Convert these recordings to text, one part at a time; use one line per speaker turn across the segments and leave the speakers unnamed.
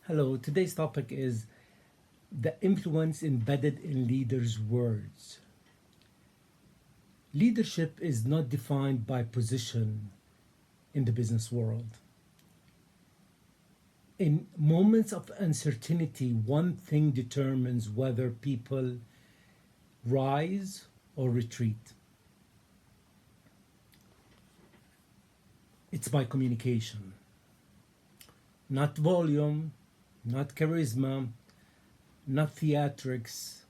Hello, today's topic is the influence embedded in leaders' words. Leadership is not defined by position in the business world. In moments of uncertainty, one thing determines whether people rise or retreat. It's by communication, not volume, not charisma, not theatrics,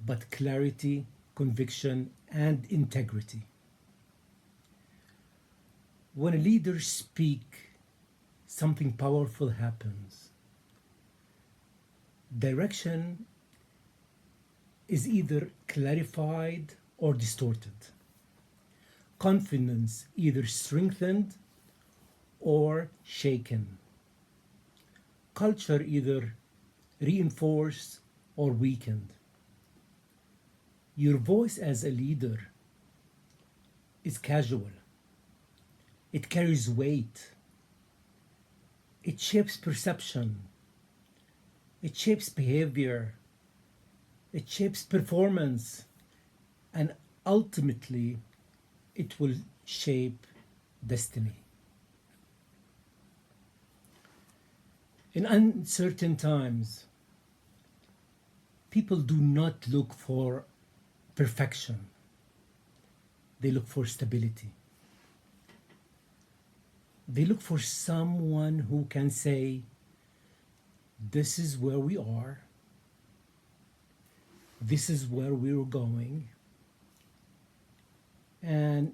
but clarity, conviction, and integrity. When a leader speaks, something powerful happens. Direction is either clarified or distorted. Confidence either strengthened or shaken. Culture either reinforced or weakened. Your voice as a leader is casual. It carries weight. It shapes perception. It shapes behavior. It shapes performance. And ultimately, it will shape destiny. In uncertain times, people do not look for perfection, they look for stability. They look for someone who can say, this is where we are, this is where we're going, and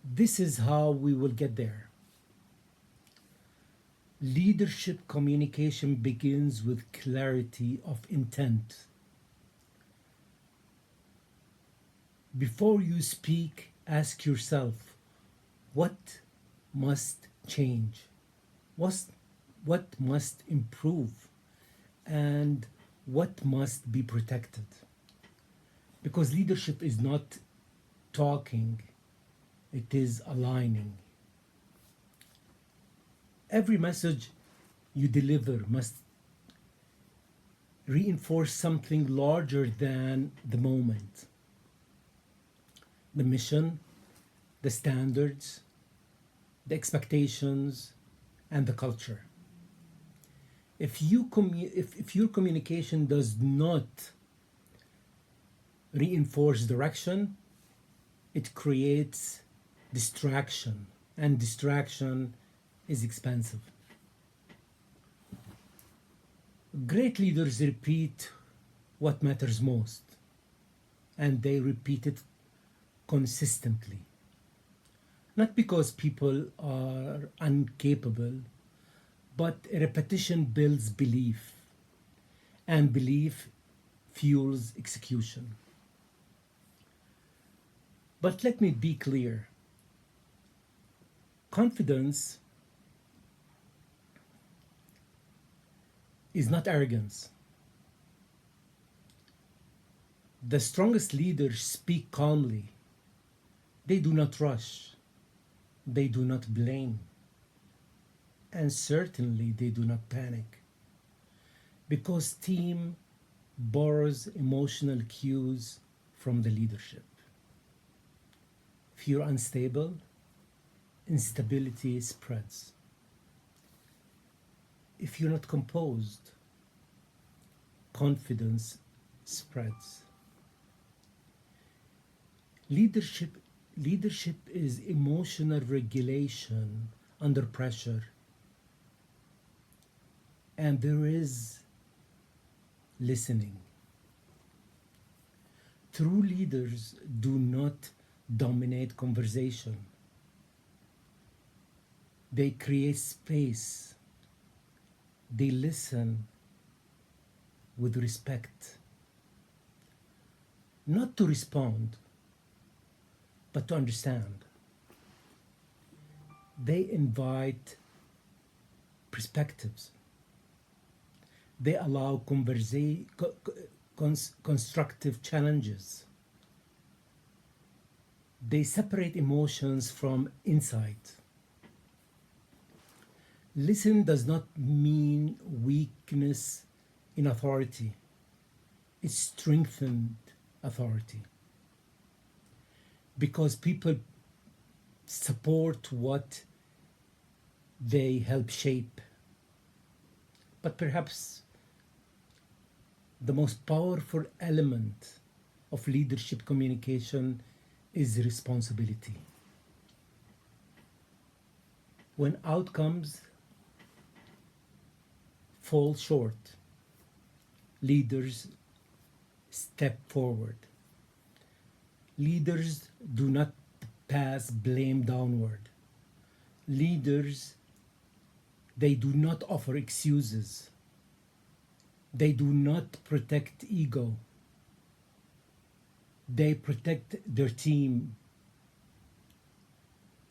this is how we will get there. Leadership communication begins with clarity of intent. Before you speak, ask yourself, what must change? What must improve? And what must be protected? Because leadership is not talking, it is aligning. Every message you deliver must reinforce something larger than the moment. The mission, the standards, the expectations, and the culture. If your communication does not reinforce direction, it creates distraction, and distraction is expensive. Great leaders repeat what matters most, and they repeat it consistently. Not because people are incapable, but repetition builds belief, and belief fuels execution. But let me be clear, confidence is not arrogance. The strongest leaders speak calmly. They do not rush. They do not blame. And certainly they do not panic. Because team borrows emotional cues from the leadership. If you're unstable, instability spreads. If you're not composed, confidence spreads. Leadership is emotional regulation under pressure. And there is listening. True leaders do not dominate conversation. They create space. They listen with respect. Not to respond, but to understand. They invite perspectives. They allow constructive challenges. They separate emotions from insight. Listen does not mean weakness in authority, it strengthened authority. Because people support what they help shape. But perhaps the most powerful element of leadership communication is responsibility. When outcomes fall short, leaders step forward. Leaders do not pass blame downward. Leaders, they do not offer excuses. They do not protect ego. They protect their team.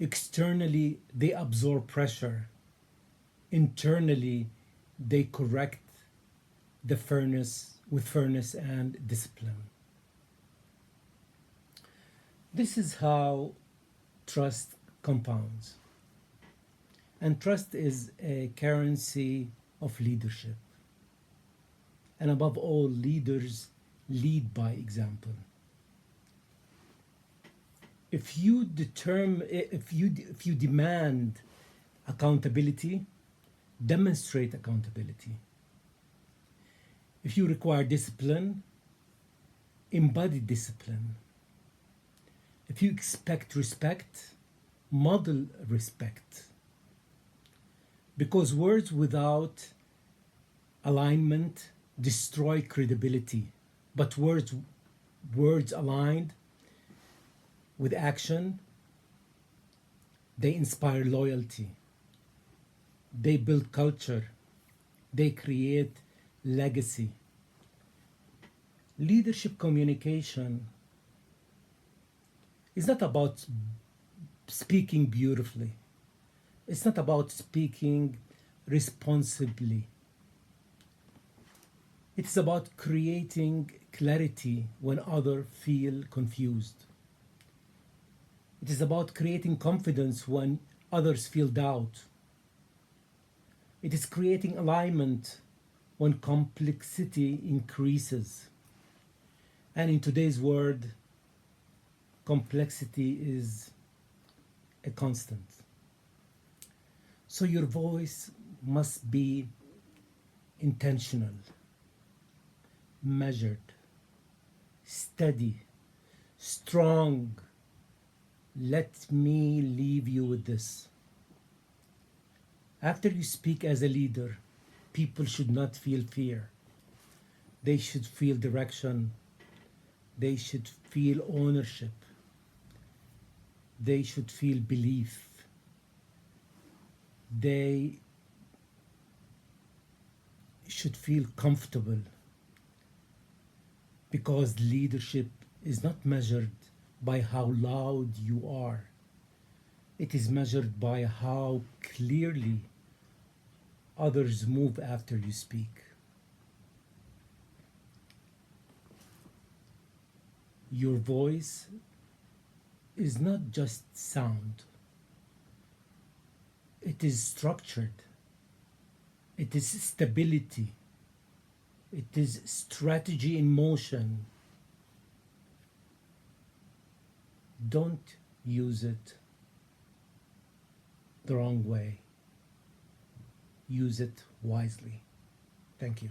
Externally, they absorb pressure. Internally, they correct the fairness and discipline. This is how trust compounds. And trust is a currency of leadership. And above all, leaders lead by example. If you demand accountability, demonstrate accountability. If you require discipline, embody discipline. If you expect respect, model respect. Because words without alignment destroy credibility, but words aligned with action, they inspire loyalty, they build culture, they create legacy. Leadership communication is not about speaking beautifully. It's not about speaking responsibly. It's about creating clarity when others feel confused. It is about creating confidence when others feel doubt. It is creating alignment when complexity increases. And in today's world, complexity is a constant. So your voice must be intentional, measured, steady, strong. Let me leave you with this. After you speak as a leader, people should not feel fear. They should feel direction. They should feel ownership. They should feel belief. They should feel comfortable, because leadership is not measured by how loud you are. It is measured by how clearly others move after you speak. Your voice is not just sound. It is structured. It is stability. It is strategy in motion. Don't use it the wrong way. Use it wisely. Thank you.